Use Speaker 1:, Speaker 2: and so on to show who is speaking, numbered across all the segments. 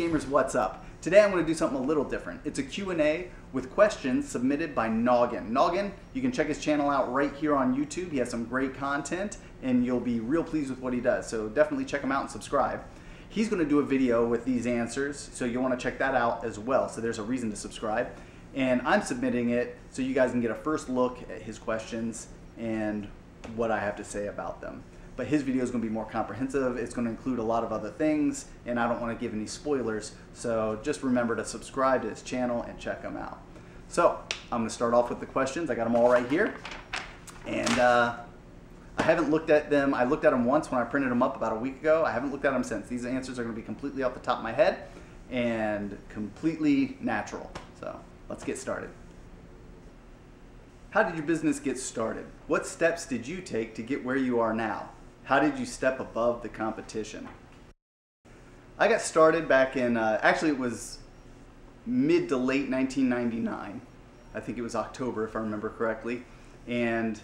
Speaker 1: gamers, what's up? Today I'm going to do something a little different. It's a Q&A with questions submitted by Gnoggin. Gnoggin, you can check his channel out right here on YouTube. He has some great content and you'll be real pleased with what he does. So definitely check him out and subscribe. He's going to do a video with these answers, so you'll want to check that out as well. So there's a reason to subscribe. And I'm submitting it so you guys can get a first look at his questions and what I have to say about them. But his video is going to be more comprehensive. It's going to include a lot of other things, and I don't want to give any spoilers. So just remember to subscribe to his channel and check him out. So I'm going to start off with the questions. I got them all right here. And I haven't looked at them. I looked at them once when I printed them up about a week ago. I haven't looked at them since. These answers are going to be completely off the top of my head and completely natural. So let's get started. How did your business get started? What steps did you take to get where you are now? How did you step above the competition? I got started back in, actually it was mid to late 1999. I think it was October if I remember correctly. And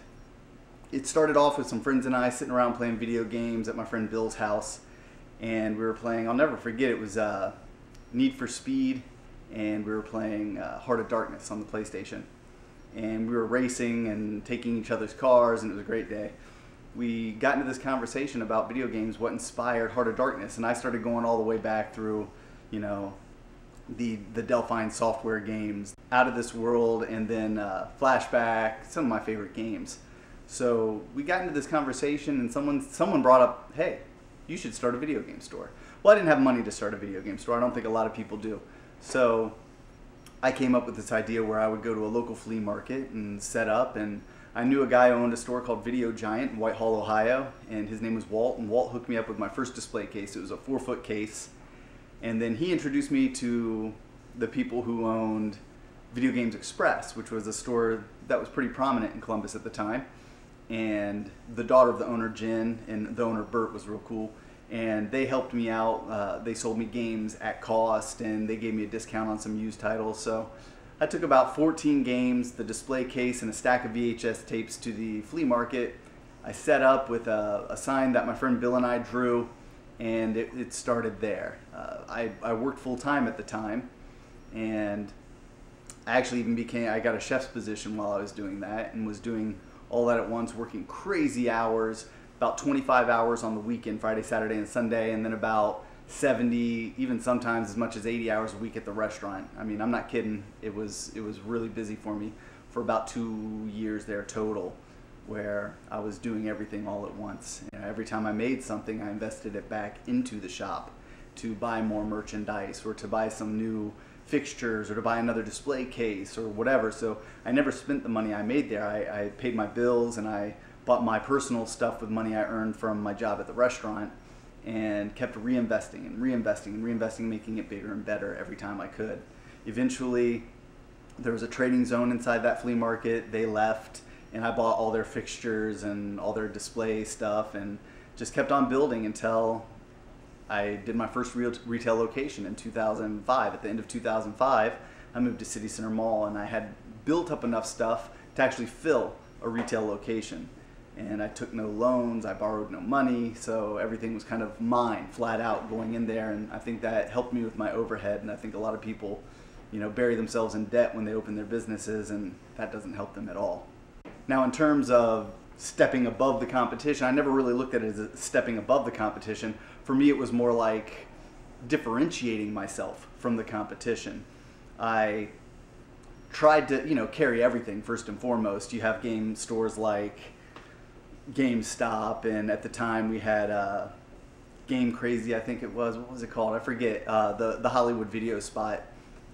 Speaker 1: it started off with some friends and I sitting around playing video games at my friend Bill's house. And we were playing, I'll never forget, it was Need for Speed, and we were playing Heart of Darkness on the PlayStation. And we were racing and taking each other's cars, and it was a great day. We got into this conversation about video games, what inspired Heart of Darkness, and I started going all the way back through, you know, the Delphine software games, Out of This World, and then Flashback, some of my favorite games. So we got into this conversation, and someone brought up, hey, you should start a video game store. Well, I didn't have money to start a video game store. I don't think a lot of people do. So I came up with this idea where I would go to a local flea market and set up, and I knew a guy who owned a store called Video Giant in Whitehall, Ohio, and his name was Walt, and Walt hooked me up with my first display case. It was a 4-foot case, and then he introduced me to the people who owned Video Games Express, which was a store that was pretty prominent in Columbus at the time, and the daughter of the owner, Jen, and the owner, Bert, was real cool, and they helped me out. They sold me games at cost, and they gave me a discount on some used titles. So I took about 14 games, the display case, and a stack of VHS tapes to the flea market. I set up with a sign that my friend Bill and I drew, and it started there. I worked full-time at the time, and I actually even I got a chef's position while I was doing that, and was doing all that at once, working crazy hours, about 25 hours on the weekend, Friday, Saturday, and Sunday, and then about 70, even sometimes as much as 80 hours a week at the restaurant. I mean, I'm not kidding. It was really busy for me for about 2 years there total, where I was doing everything all at once. And every time I made something, I invested it back into the shop to buy more merchandise, or to buy some new fixtures, or to buy another display case, or whatever. So I never spent the money I made there. I paid my bills, and I bought my personal stuff with money I earned from my job at the restaurant, and kept reinvesting and reinvesting and reinvesting, making it bigger and better every time I could. Eventually, there was a trading zone inside that flea market. They left, and I bought all their fixtures and all their display stuff, and just kept on building until I did my first retail location in 2005. At the end of 2005, I moved to City Center Mall, and I had built up enough stuff to actually fill a retail location. And I took no loans, I borrowed no money, so everything was kind of mine, flat out, going in there. And I think that helped me with my overhead. And I think a lot of people, you know, bury themselves in debt when they open their businesses, and that doesn't help them at all. Now, in terms of stepping above the competition, I never really looked at it as stepping above the competition. For me, it was more like differentiating myself from the competition. I tried to, you know, carry everything first and foremost. You have game stores like GameStop, and at the time we had Game Crazy, I think it was. What was it called? I forget. The Hollywood video spot,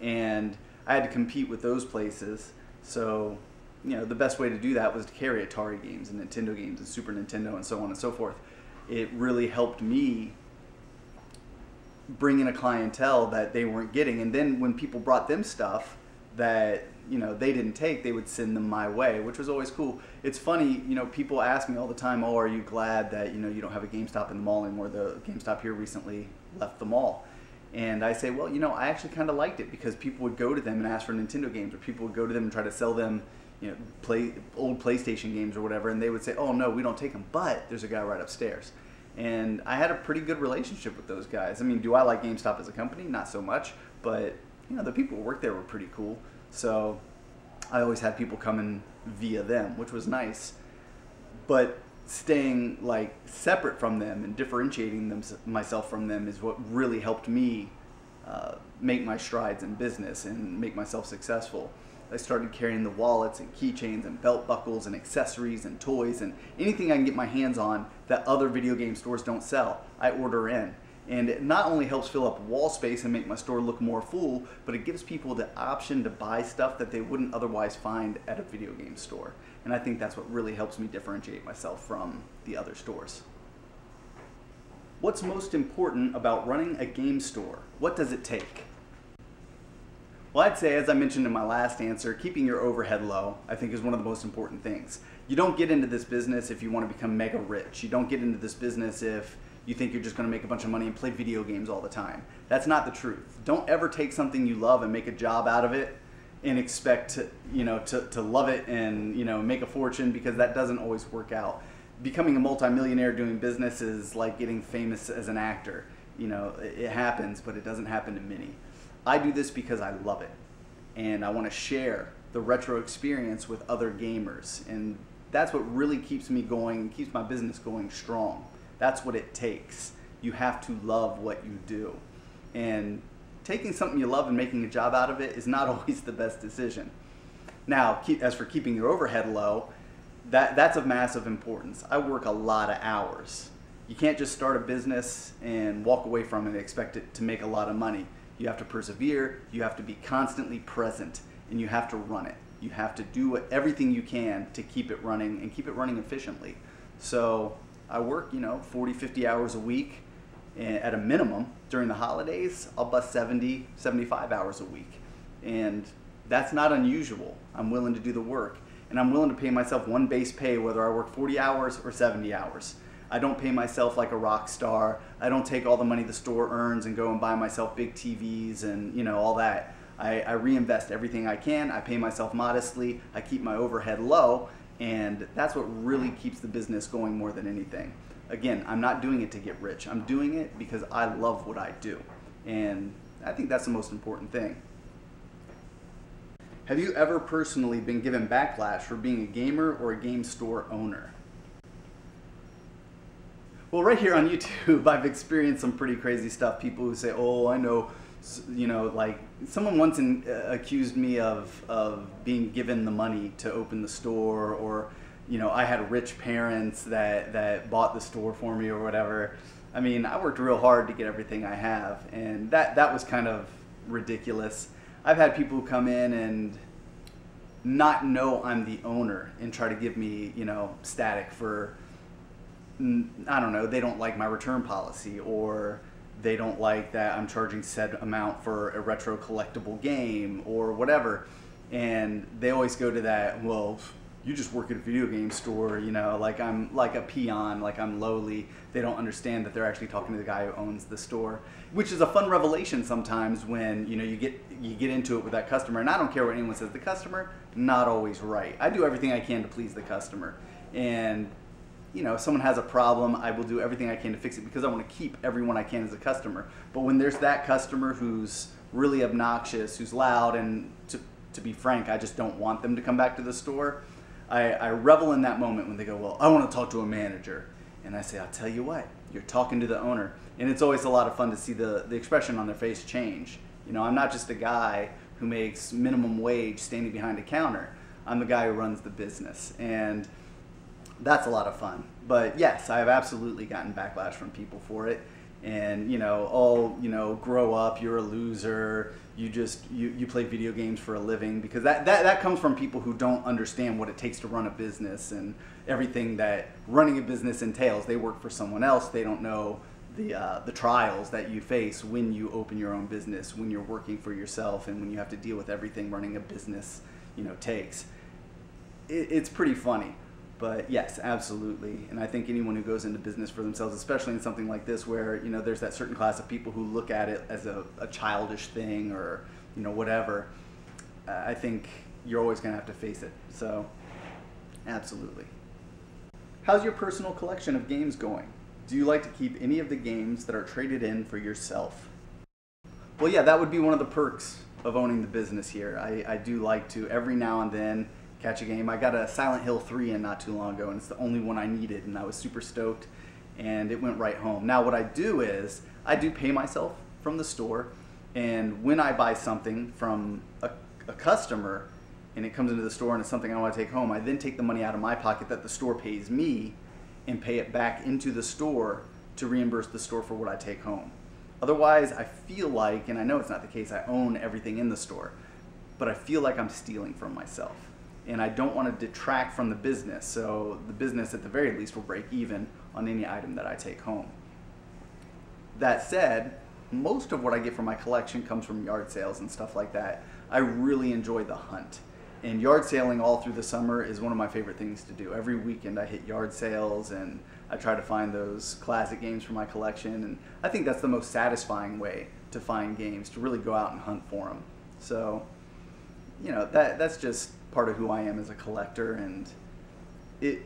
Speaker 1: and I had to compete with those places. So, you know, the best way to do that was to carry Atari games and Nintendo games and Super Nintendo and so on and so forth. It really helped me bring in a clientele that they weren't getting, and then when people brought them stuff that, you know, they didn't take, they would send them my way, which was always cool. It's funny, you know, people ask me all the time, oh, are you glad that, you know, you don't have a GameStop in the mall anymore? The GameStop here recently left the mall. And I say, well, you know, I actually kind of liked it, because people would go to them and ask for Nintendo games, or people would go to them and try to sell them, you know, old PlayStation games or whatever, and they would say, oh no, we don't take them, but there's a guy right upstairs. And I had a pretty good relationship with those guys. I mean, do I like GameStop as a company? Not so much, but the people who worked there were pretty cool. So I always had people coming via them, which was nice. But staying like separate from them and differentiating myself from them is what really helped me make my strides in business and make myself successful. I started carrying the wallets and keychains and belt buckles and accessories and toys and anything I can get my hands on that other video game stores don't sell, I order in. And it not only helps fill up wall space and make my store look more full, but it gives people the option to buy stuff that they wouldn't otherwise find at a video game store. And I think that's what really helps me differentiate myself from the other stores. What's most important about running a game store? What does it take? Well, I'd say, as I mentioned in my last answer, keeping your overhead low, I think, is one of the most important things. You don't get into this business if you want to become mega rich. You don't get into this business if you think you're just going to make a bunch of money and play video games all the time. That's not the truth. Don't ever take something you love and make a job out of it and expect to love it and make a fortune, because that doesn't always work out. Becoming a multimillionaire doing business is like getting famous as an actor. It happens, but it doesn't happen to many. I do this because I love it, and I want to share the retro experience with other gamers, and that's what really keeps me going and keeps my business going strong. That's what it takes. You have to love what you do, and taking something you love and making a job out of it is not always the best decision. Now, as for keeping your overhead low, that's of massive importance. I work a lot of hours. You can't just start a business and walk away from it and expect it to make a lot of money. You have to persevere, you have to be constantly present, and you have to run it. You have to do everything you can to keep it running and keep it running efficiently. So I work 40, 50 hours a week at a minimum. During the holidays, I'll bust 70, 75 hours a week. And that's not unusual. I'm willing to do the work. And I'm willing to pay myself one base pay whether I work 40 hours or 70 hours. I don't pay myself like a rock star. I don't take all the money the store earns and go and buy myself big TVs and all that. I reinvest everything I can. I pay myself modestly. I keep my overhead low, and that's what really keeps the business going more than anything. Again, I'm not doing it to get rich. I'm doing it because I love what I do, and I think that's the most important thing. Have you ever personally been given backlash for being a gamer or a game store owner? Well, right here on YouTube, I've experienced some pretty crazy stuff. People who say, oh, I know, like someone once accused me of being given the money to open the store, or, I had rich parents that bought the store for me or whatever. I mean, I worked real hard to get everything I have, and that was kind of ridiculous. I've had people who come in and not know I'm the owner and try to give me, static for, I don't know, they don't like my return policy, or they don't like that I'm charging said amount for a retro collectible game or whatever. And they always go to that, well, you just work at a video game store, like I'm like a peon, like I'm lowly. They don't understand that they're actually talking to the guy who owns the store, which is a fun revelation sometimes when you get into it with that customer. And I don't care what anyone says, the customer, not always right. I do everything I can to please the customer, and if someone has a problem, I will do everything I can to fix it because I want to keep everyone I can as a customer. But when there's that customer who's really obnoxious, who's loud, and to be frank, I just don't want them to come back to the store, I revel in that moment when they go, well, I want to talk to a manager. And I say, I'll tell you what, you're talking to the owner. And it's always a lot of fun to see the expression on their face change. I'm not just a guy who makes minimum wage standing behind a counter. I'm the guy who runs the business. And that's a lot of fun. But yes, I have absolutely gotten backlash from people for it. And grow up, you're a loser, you play video games for a living, because that comes from people who don't understand what it takes to run a business and everything that running a business entails. They work for someone else. They don't know the trials that you face when you open your own business, when you're working for yourself, and when you have to deal with everything running a business takes. It's pretty funny. But yes, absolutely. And I think anyone who goes into business for themselves, especially in something like this where, there's that certain class of people who look at it as a childish thing or, whatever, I think you're always going to have to face it. So, absolutely. How's your personal collection of games going? Do you like to keep any of the games that are traded in for yourself? Well, yeah, that would be one of the perks of owning the business here. I do like to, every now and then, catch a game. I got a Silent Hill 3 in not too long ago, and it's the only one I needed, and I was super stoked, and it went right home. Now, what I do is, I do pay myself from the store, and when I buy something from a customer, and it comes into the store and it's something I want to take home, I then take the money out of my pocket that the store pays me and pay it back into the store to reimburse the store for what I take home. Otherwise, I feel like, and I know it's not the case, I own everything in the store, but I feel like I'm stealing from myself. And I don't want to detract from the business, so the business at the very least will break even on any item that I take home. That said, most of what I get from my collection comes from yard sales and stuff like that. I really enjoy the hunt. And yard sailing all through the summer is one of my favorite things to do. Every weekend I hit yard sales and I try to find those classic games for my collection. And I think that's the most satisfying way to find games, to really go out and hunt for them. So, you know, that's just part of who I am as a collector, and it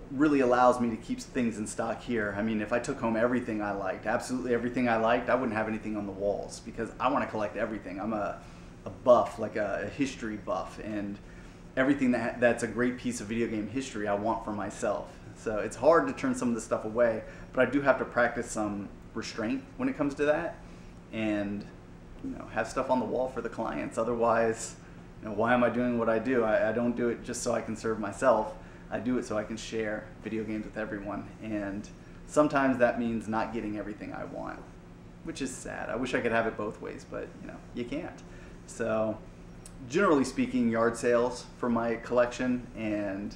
Speaker 1: really allows me to keep things in stock here. I mean, if I took home everything I liked, absolutely everything I liked, I wouldn't have anything on the walls because I want to collect everything. I'm a buff, like a history buff, and everything that's a great piece of video game history I want for myself. So it's hard to turn some of this stuff away, but I do have to practice some restraint when it comes to that, and you know, have stuff on the wall for the clients. Otherwise, you know, why am I doing what I do? I don't do it just so I can serve myself. I do it so I can share video games with everyone, and sometimes that means not getting everything I want, which is sad. I wish I could have it both ways, but you know, you can't. So generally speaking, yard sales for my collection, and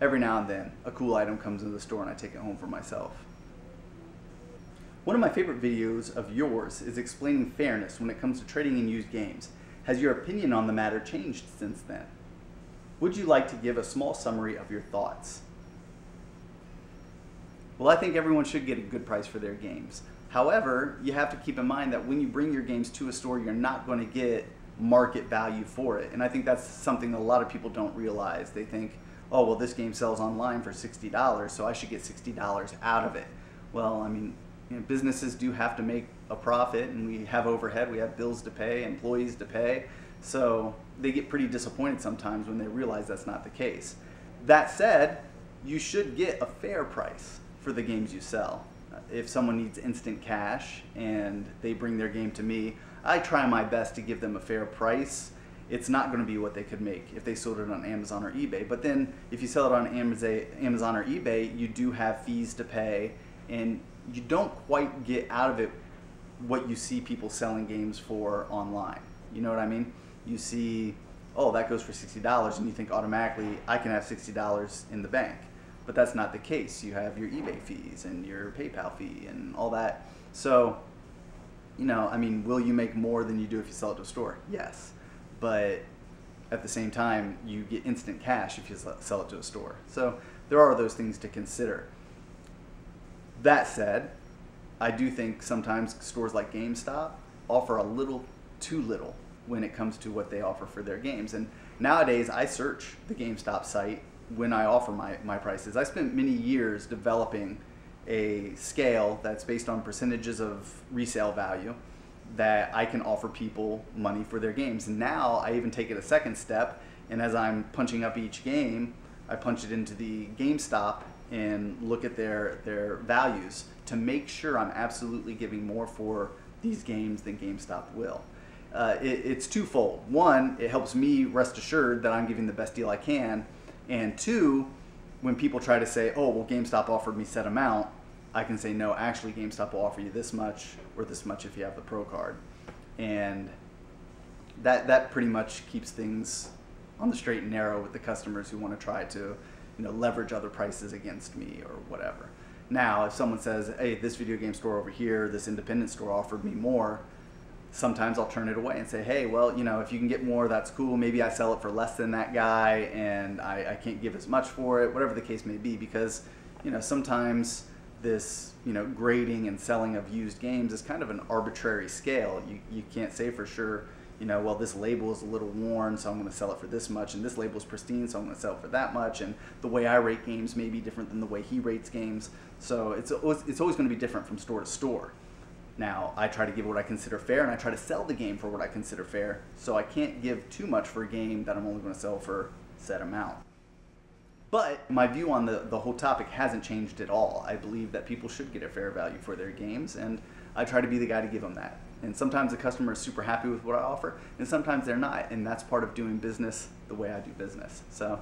Speaker 1: every now and then a cool item comes into the store and I take it home for myself. One of my favorite videos of yours is explaining fairness when it comes to trading in used games. Has your opinion on the matter changed since then? Would you like to give a small summary of your thoughts? Well, I think everyone should get a good price for their games. However, you have to keep in mind that when you bring your games to a store, you're not going to get market value for it. And I think that's something that a lot of people don't realize. They think, oh, well, this game sells online for $60, so I should get $60 out of it. Well, I mean, you know, businesses do have to make a profit, and we have overhead, we have bills to pay, employees to pay. So they get pretty disappointed sometimes when they realize that's not the case. That said, you should get a fair price for the games you sell. If someone needs instant cash and they bring their game to me, I try my best to give them a fair price. It's not going to be what they could make if they sold it on Amazon or eBay. But then if you sell it on Amazon or eBay, you do have fees to pay, and you don't quite get out of it what you see people selling games for online. You know what I mean? You see, oh, that goes for $60, and you think automatically, I can have $60 in the bank. But that's not the case. You have your eBay fees and your PayPal fee and all that. So, you know, I mean, will you make more than you do if you sell it to a store? Yes. But at the same time, you get instant cash if you sell it to a store. So there are those things to consider. That said, I do think sometimes stores like GameStop offer a little too little when it comes to what they offer for their games. And nowadays, I search the GameStop site when I offer my prices. I spent many years developing a scale that's based on percentages of resale value that I can offer people money for their games. And now I even take it a second step, and as I'm punching up each game, I punch it into the GameStop and look at their values to make sure I'm absolutely giving more for these games than GameStop will. It's twofold. One, it helps me rest assured that I'm giving the best deal I can. And two, when people try to say, oh, well, GameStop offered me set amount, I can say, no, actually, GameStop will offer you this much or this much if you have the Pro card. And that pretty much keeps things on the straight and narrow with the customers who want to try to, you know, leverage other prices against me or whatever. Now, if someone says, hey, this video game store over here, this independent store offered me more, sometimes I'll turn it away and say, hey, well, you know, if you can get more, that's cool. Maybe I sell it for less than that guy and I can't give as much for it, whatever the case may be, because, you know, sometimes this, you know, grading and selling of used games is kind of an arbitrary scale. You can't say for sure, well, this label is a little worn, so I'm going to sell it for this much, and this label is pristine, so I'm going to sell it for that much, and the way I rate games may be different than the way he rates games. So it's always going to be different from store to store. Now, I try to give what I consider fair, and I try to sell the game for what I consider fair, so I can't give too much for a game that I'm only going to sell for a set amount. But my view on the whole topic hasn't changed at all. I believe that people should get a fair value for their games, and I try to be the guy to give them that. And sometimes the customer is super happy with what I offer, and sometimes they're not, and that's part of doing business the way I do business. So,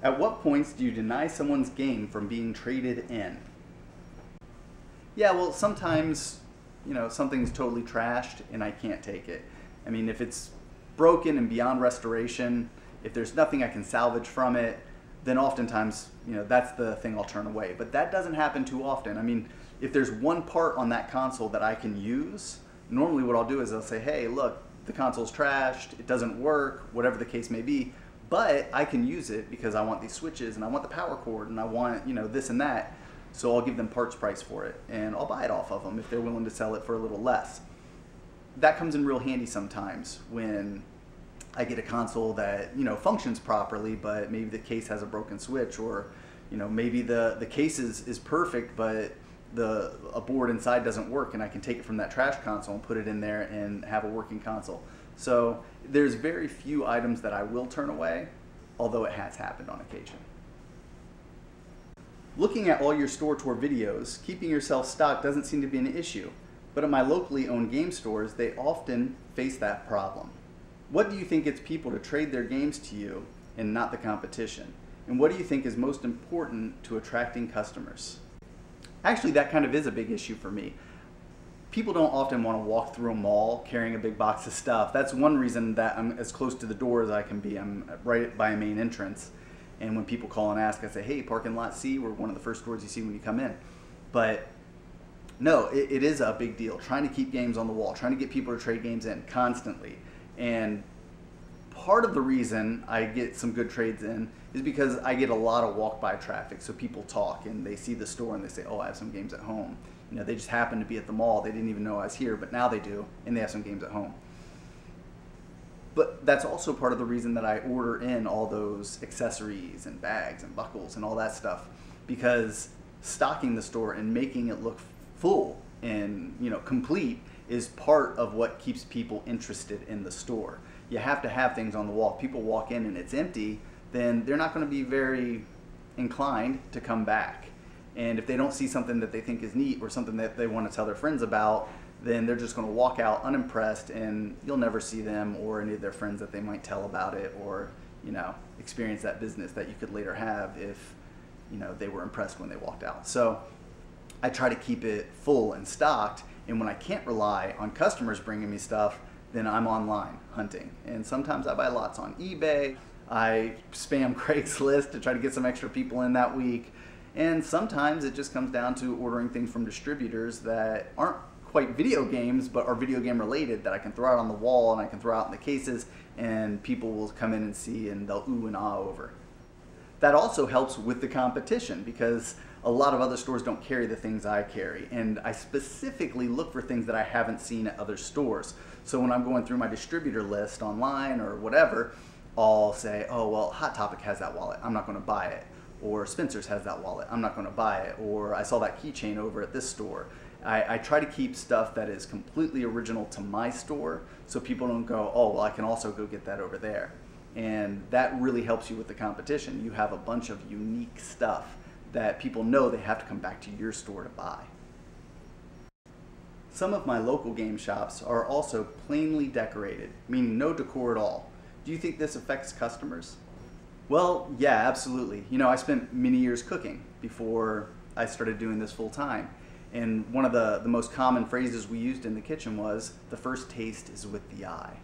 Speaker 1: at what points do you deny someone's game from being traded in? Yeah, well, sometimes, something's totally trashed and I can't take it. I mean, if it's broken and beyond restoration, if there's nothing I can salvage from it, then oftentimes, that's the thing I'll turn away. But that doesn't happen too often. I mean, if there's one part on that console that I can use, normally what I'll do is I'll say, hey, look, the console's trashed, it doesn't work, whatever the case may be, but I can use it because I want these switches and I want the power cord and I want, this and that. So I'll give them parts price for it and I'll buy it off of them if they're willing to sell it for a little less. That comes in real handy sometimes when I get a console that, functions properly, but maybe the case has a broken switch, or, maybe the case is perfect, but a board inside doesn't work, and I can take it from that trash console and put it in there and have a working console. So there's very few items that I will turn away, although it has happened on occasion. Looking at all your store tour videos, keeping yourself stocked doesn't seem to be an issue, but at my locally owned game stores, they often face that problem. What do you think gets people to trade their games to you and not the competition? And what do you think is most important to attracting customers? Actually, that kind of is a big issue for me. People don't often want to walk through a mall carrying a big box of stuff. That's one reason that I'm as close to the door as I can be. I'm right by a main entrance. And when people call and ask, I say, hey, parking lot C, we're one of the first doors you see when you come in. But no, it is a big deal. Trying to keep games on the wall, trying to get people to trade games in constantly. And part of the reason I get some good trades in is because I get a lot of walk-by traffic. So people talk and they see the store and they say, oh, I have some games at home. They just happen to be at the mall. They didn't even know I was here, but now they do, and they have some games at home. But that's also part of the reason that I order in all those accessories and bags and buckles and all that stuff, because stocking the store and making it look full and complete is part of what keeps people interested in the store. You have to have things on the wall. If people walk in and it's empty, then they're not going to be very inclined to come back. And if they don't see something that they think is neat or something that they want to tell their friends about, then they're just going to walk out unimpressed, and you'll never see them or any of their friends that they might tell about it, or experience that business that you could later have if they were impressed when they walked out. So I try to keep it full and stocked, and when I can't rely on customers bringing me stuff, then I'm online hunting. And sometimes I buy lots on eBay. I spam Craigslist to try to get some extra people in that week. And sometimes it just comes down to ordering things from distributors that aren't quite video games, but are video game related, that I can throw out on the wall and I can throw out in the cases, and people will come in and see and they'll ooh and ah over. That also helps with the competition, because a lot of other stores don't carry the things I carry, and I specifically look for things that I haven't seen at other stores. So when I'm going through my distributor list online or whatever, I'll say, oh, well, Hot Topic has that wallet, I'm not going to buy it. Or Spencer's has that wallet, I'm not going to buy it. Or I saw that keychain over at this store. I try to keep stuff that is completely original to my store, so people don't go, oh, well, I can also go get that over there. And that really helps you with the competition. You have a bunch of unique stuff that people know they have to come back to your store to buy. Some of my local game shops are also plainly decorated, meaning no decor at all. Do you think this affects customers? Well, yeah, absolutely. I spent many years cooking before I started doing this full time. And one of the most common phrases we used in the kitchen was, the first taste is with the eye.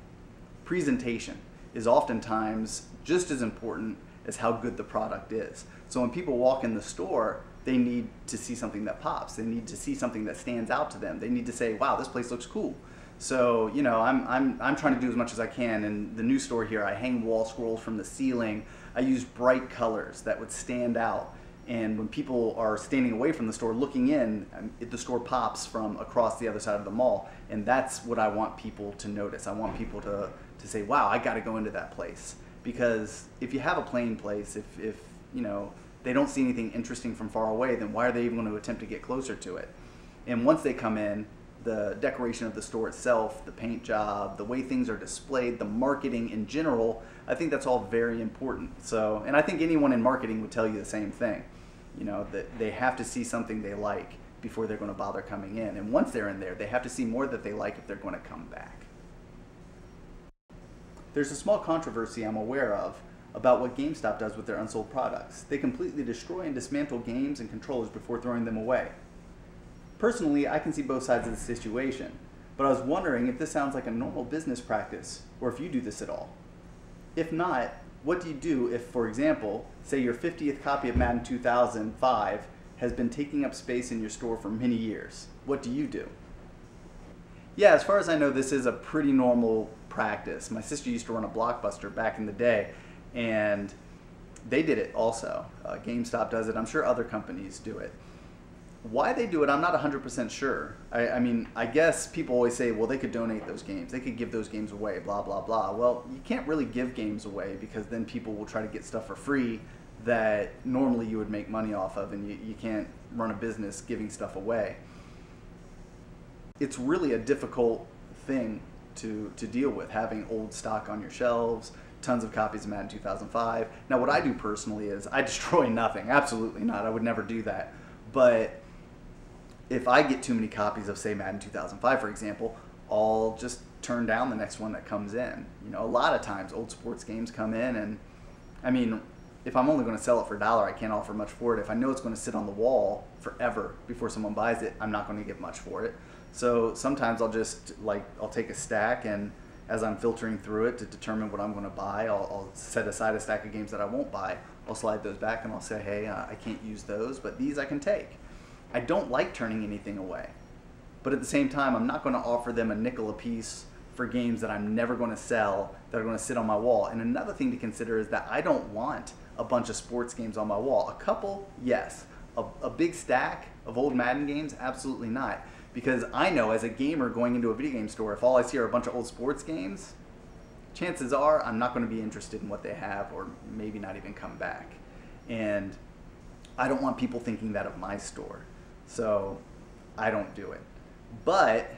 Speaker 1: Presentation is oftentimes just as important as how good the product is. So when people walk in the store, they need to see something that pops. They need to see something that stands out to them. They need to say, wow, this place looks cool. So, I'm trying to do as much as I can. In the new store here, I hang wall scrolls from the ceiling. I use bright colors that would stand out. And when people are standing away from the store looking in, the store pops from across the other side of the mall. And that's what I want people to notice. I want people to say, wow, I got to go into that place. Because if you have a plain place, if you know, they don't see anything interesting from far away, then why are they even going to attempt to get closer to it? And once they come in, the decoration of the store itself, the paint job, the way things are displayed, the marketing in general, I think that's all very important. So, and I think anyone in marketing would tell you the same thing. You know, that they have to see something they like before they're going to bother coming in. And once they're in there, they have to see more that they like if they're going to come back. There's a small controversy I'm aware of about what GameStop does with their unsold products. They completely destroy and dismantle games and controllers before throwing them away. Personally, I can see both sides of the situation, but I was wondering if this sounds like a normal business practice, or if you do this at all. If not, what do you do if, for example, say your 50th copy of Madden 2005 has been taking up space in your store for many years? What do you do? Yeah, as far as I know, this is a pretty normal practice. My sister used to run a Blockbuster back in the day, and they did it also. GameStop does it. I'm sure other companies do it. Why they do it, I'm not 100% sure. I mean, I guess people always say, well, they could donate those games. They could give those games away, blah, blah, blah. Well, you can't really give games away because then people will try to get stuff for free that normally you would make money off of, and you can't run a business giving stuff away. It's really a difficult thing to deal with, having old stock on your shelves, tons of copies of Madden 2005. Now, what I do personally is I destroy nothing. Absolutely not. I would never do that. But if I get too many copies of, say, Madden 2005, for example, I'll just turn down the next one that comes in. You know, a lot of times old sports games come in, and I mean, if I'm only going to sell it for $1, I can't offer much for it. If I know it's going to sit on the wall forever before someone buys it, I'm not going to get much for it. So sometimes I'll take a stack, and as I'm filtering through it to determine what I'm going to buy, I'll set aside a stack of games that I won't buy. I'll slide those back and I'll say, hey, I can't use those, but these I can take. I don't like turning anything away. But at the same time, I'm not going to offer them a nickel a piece for games that I'm never going to sell, that are going to sit on my wall. And another thing to consider is that I don't want a bunch of sports games on my wall. A couple, yes. A big stack of old Madden games, absolutely not. Because I know as a gamer going into a video game store, if all I see are a bunch of old sports games, chances are I'm not going to be interested in what they have, or maybe not even come back. And I don't want people thinking that of my store. So I don't do it. But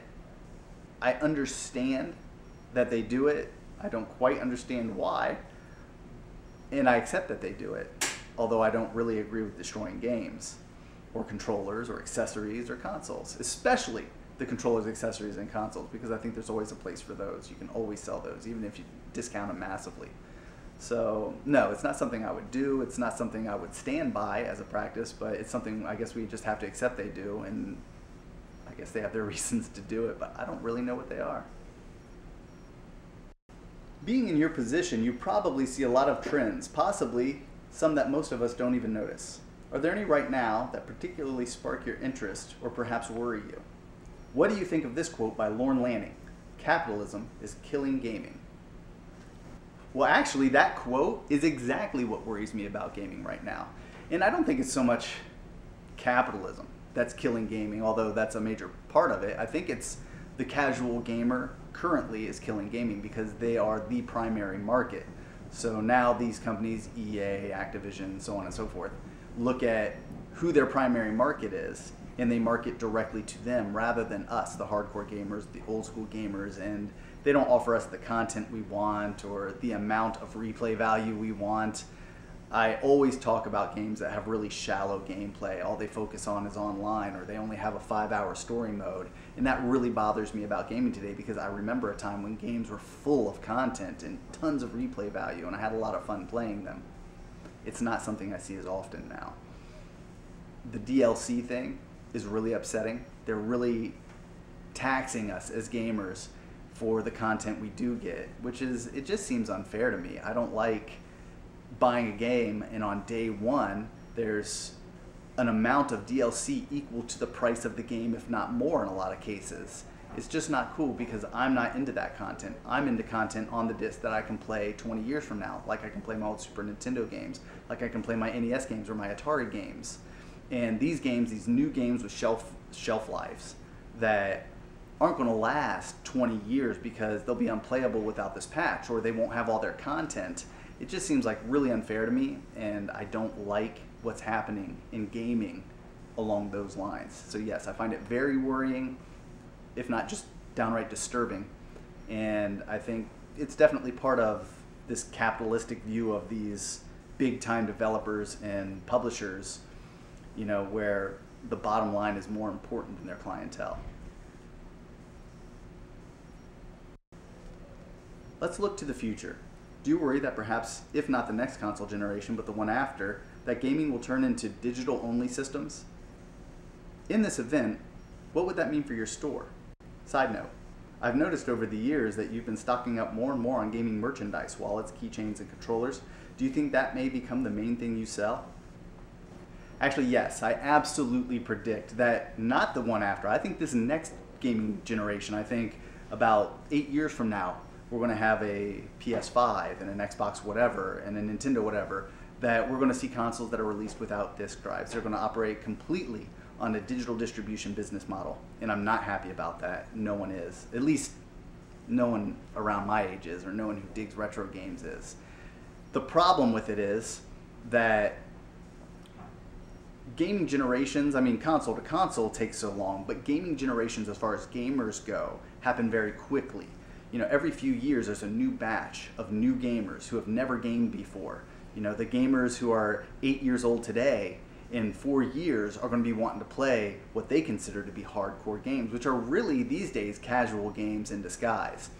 Speaker 1: I understand that they do it. I don't quite understand why. And I accept that they do it, although I don't really agree with destroying games or controllers or accessories or consoles, especially the controllers, accessories, and consoles, because I think there's always a place for those. You can always sell those, even if you discount them massively. So no, it's not something I would do. It's not something I would stand by as a practice, but it's something I guess we just have to accept they do, and I guess they have their reasons to do it, but I don't really know what they are. Being in your position, you probably see a lot of trends, possibly some that most of us don't even notice. Are there any right now that particularly spark your interest or perhaps worry you? What do you think of this quote by Lorne Lanning? Capitalism is killing gaming. Well, actually, that quote is exactly what worries me about gaming right now. And I don't think it's so much capitalism that's killing gaming, although that's a major part of it. I think it's the casual gamer currently is killing gaming because they are the primary market. So now these companies, EA, Activision, so on and so forth, look at who their primary market is, and they market directly to them rather than us, the hardcore gamers, the old school gamers, and they don't offer us the content we want or the amount of replay value we want. I always talk about games that have really shallow gameplay. All they focus on is online, or they only have a 5-hour story mode. And that really bothers me about gaming today, because I remember a time when games were full of content and tons of replay value, and I had a lot of fun playing them. It's not something I see as often now. The DLC thing is really upsetting. They're really taxing us as gamers for the content we do get, it just seems unfair to me. I don't like buying a game and on day one there's an amount of DLC equal to the price of the game, if not more in a lot of cases. It's just not cool because I'm not into that content. I'm into content on the disc that I can play 20 years from now. Like I can play my old Super Nintendo games, like I can play my NES games or my Atari games. And these games, these new games with shelf lives that aren't going to last 20 years because they'll be unplayable without this patch, or they won't have all their content. It just seems like really unfair to me, and I don't like what's happening in gaming along those lines. So yes, I find it very worrying, if not just downright disturbing. And I think it's definitely part of this capitalistic view of these big time developers and publishers, you know, where the bottom line is more important than their clientele. Let's look to the future. Do you worry that perhaps, if not the next console generation, but the one after, that gaming will turn into digital-only systems? In this event, what would that mean for your store? Side note, I've noticed over the years that you've been stocking up more and more on gaming merchandise, wallets, keychains, and controllers. Do you think that may become the main thing you sell? Actually, yes, I absolutely predict that not the one after. I think this next gaming generation, I think about 8 years from now, we're going to have a PS5 and an Xbox whatever and a Nintendo whatever, that we're going to see consoles that are released without disk drives. They're going to operate completely on a digital distribution business model, and I'm not happy about that. No one is. At least no one around my age is, or no one who digs retro games is. The problem with it is that gaming generations, I mean console to console takes so long, but gaming generations as far as gamers go happen very quickly. You know, every few years there's a new batch of new gamers who have never gamed before. You know, the gamers who are 8 years old today, in 4 years are going to be wanting to play what they consider to be hardcore games, which are really these days casual games in disguise.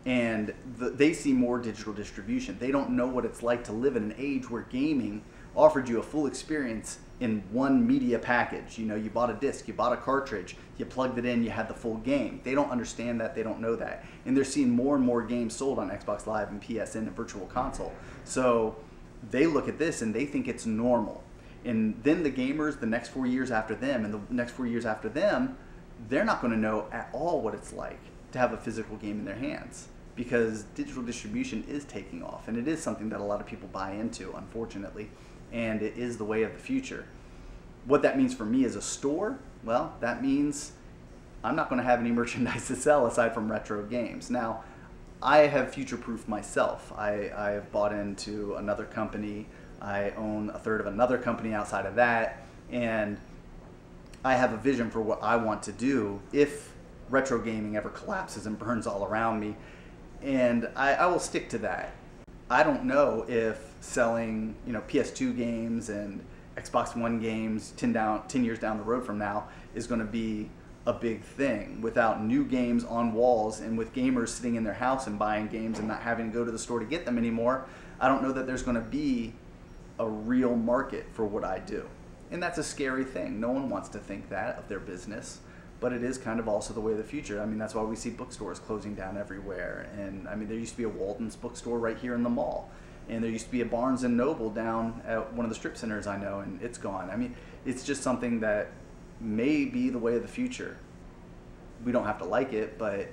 Speaker 1: And they see more digital distribution. They don't know what it's like to live in an age where gaming offered you a full experience in one media package. You know, you bought a disc, you bought a cartridge, you plugged it in, you had the full game. They don't understand that, they don't know that. And they're seeing more and more games sold on Xbox Live and PSN and Virtual Console. So they look at this and they think it's normal. And then the gamers, the next 4 years after them and the next 4 years after them, they're not going to know at all what it's like to have a physical game in their hands, because digital distribution is taking off, and it is something that a lot of people buy into, unfortunately, and it is the way of the future. What that means for me as a store, well, that means I'm not going to have any merchandise to sell aside from retro games. Now, I have future-proofed myself. I have bought into another company. I own a third of another company outside of that, and I have a vision for what I want to do if retro gaming ever collapses and burns all around me, and I will stick to that. I don't know if selling, you know, PS2 games and Xbox One games 10 years down the road from now is going to be a big thing. Without new games on walls and with gamers sitting in their house and buying games and not having to go to the store to get them anymore, I don't know that there's going to be a real market for what I do. And that's a scary thing. No one wants to think that of their business, but it is kind of also the way of the future. I mean, that's why we see bookstores closing down everywhere. And I mean, there used to be a Walden's bookstore right here in the mall. And there used to be a Barnes & Noble down at one of the strip centers I know, and it's gone. I mean, it's just something that may be the way of the future. We don't have to like it, but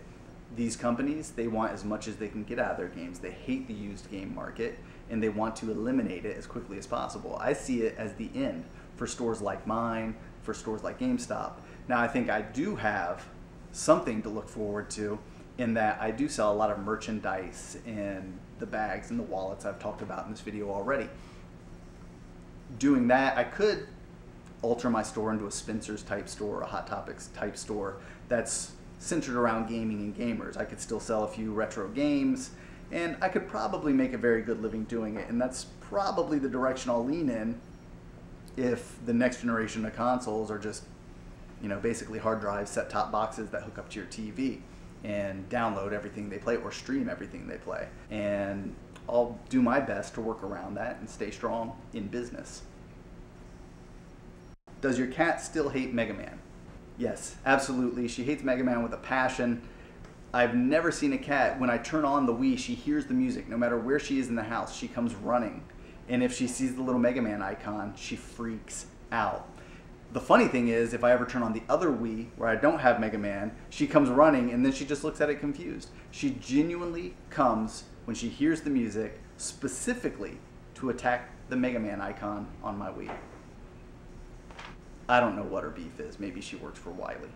Speaker 1: these companies, they want as much as they can get out of their games. They hate the used game market, and they want to eliminate it as quickly as possible. I see it as the end for stores like mine, for stores like GameStop. Now, I think I do have something to look forward to in that I do sell a lot of merchandise and the bags and the wallets I've talked about in this video already. Doing that, I could alter my store into a Spencer's type store, a Hot Topics type store that's centered around gaming and gamers. I could still sell a few retro games, and I could probably make a very good living doing it, and that's probably the direction I'll lean in if the next generation of consoles are just, you know, basically hard drives, set-top boxes that hook up to your TV and download everything they play or stream everything they play. And I'll do my best to work around that and stay strong in business. Does your cat still hate Mega Man? Yes, absolutely. She hates Mega Man with a passion. I've never seen a cat, when I turn on the Wii, she hears the music. No matter where she is in the house, she comes running. And if she sees the little Mega Man icon, she freaks out. The funny thing is, if I ever turn on the other Wii where I don't have Mega Man, she comes running and then she just looks at it confused. She genuinely comes when she hears the music specifically to attack the Mega Man icon on my Wii. I don't know what her beef is. Maybe she works for Wiley.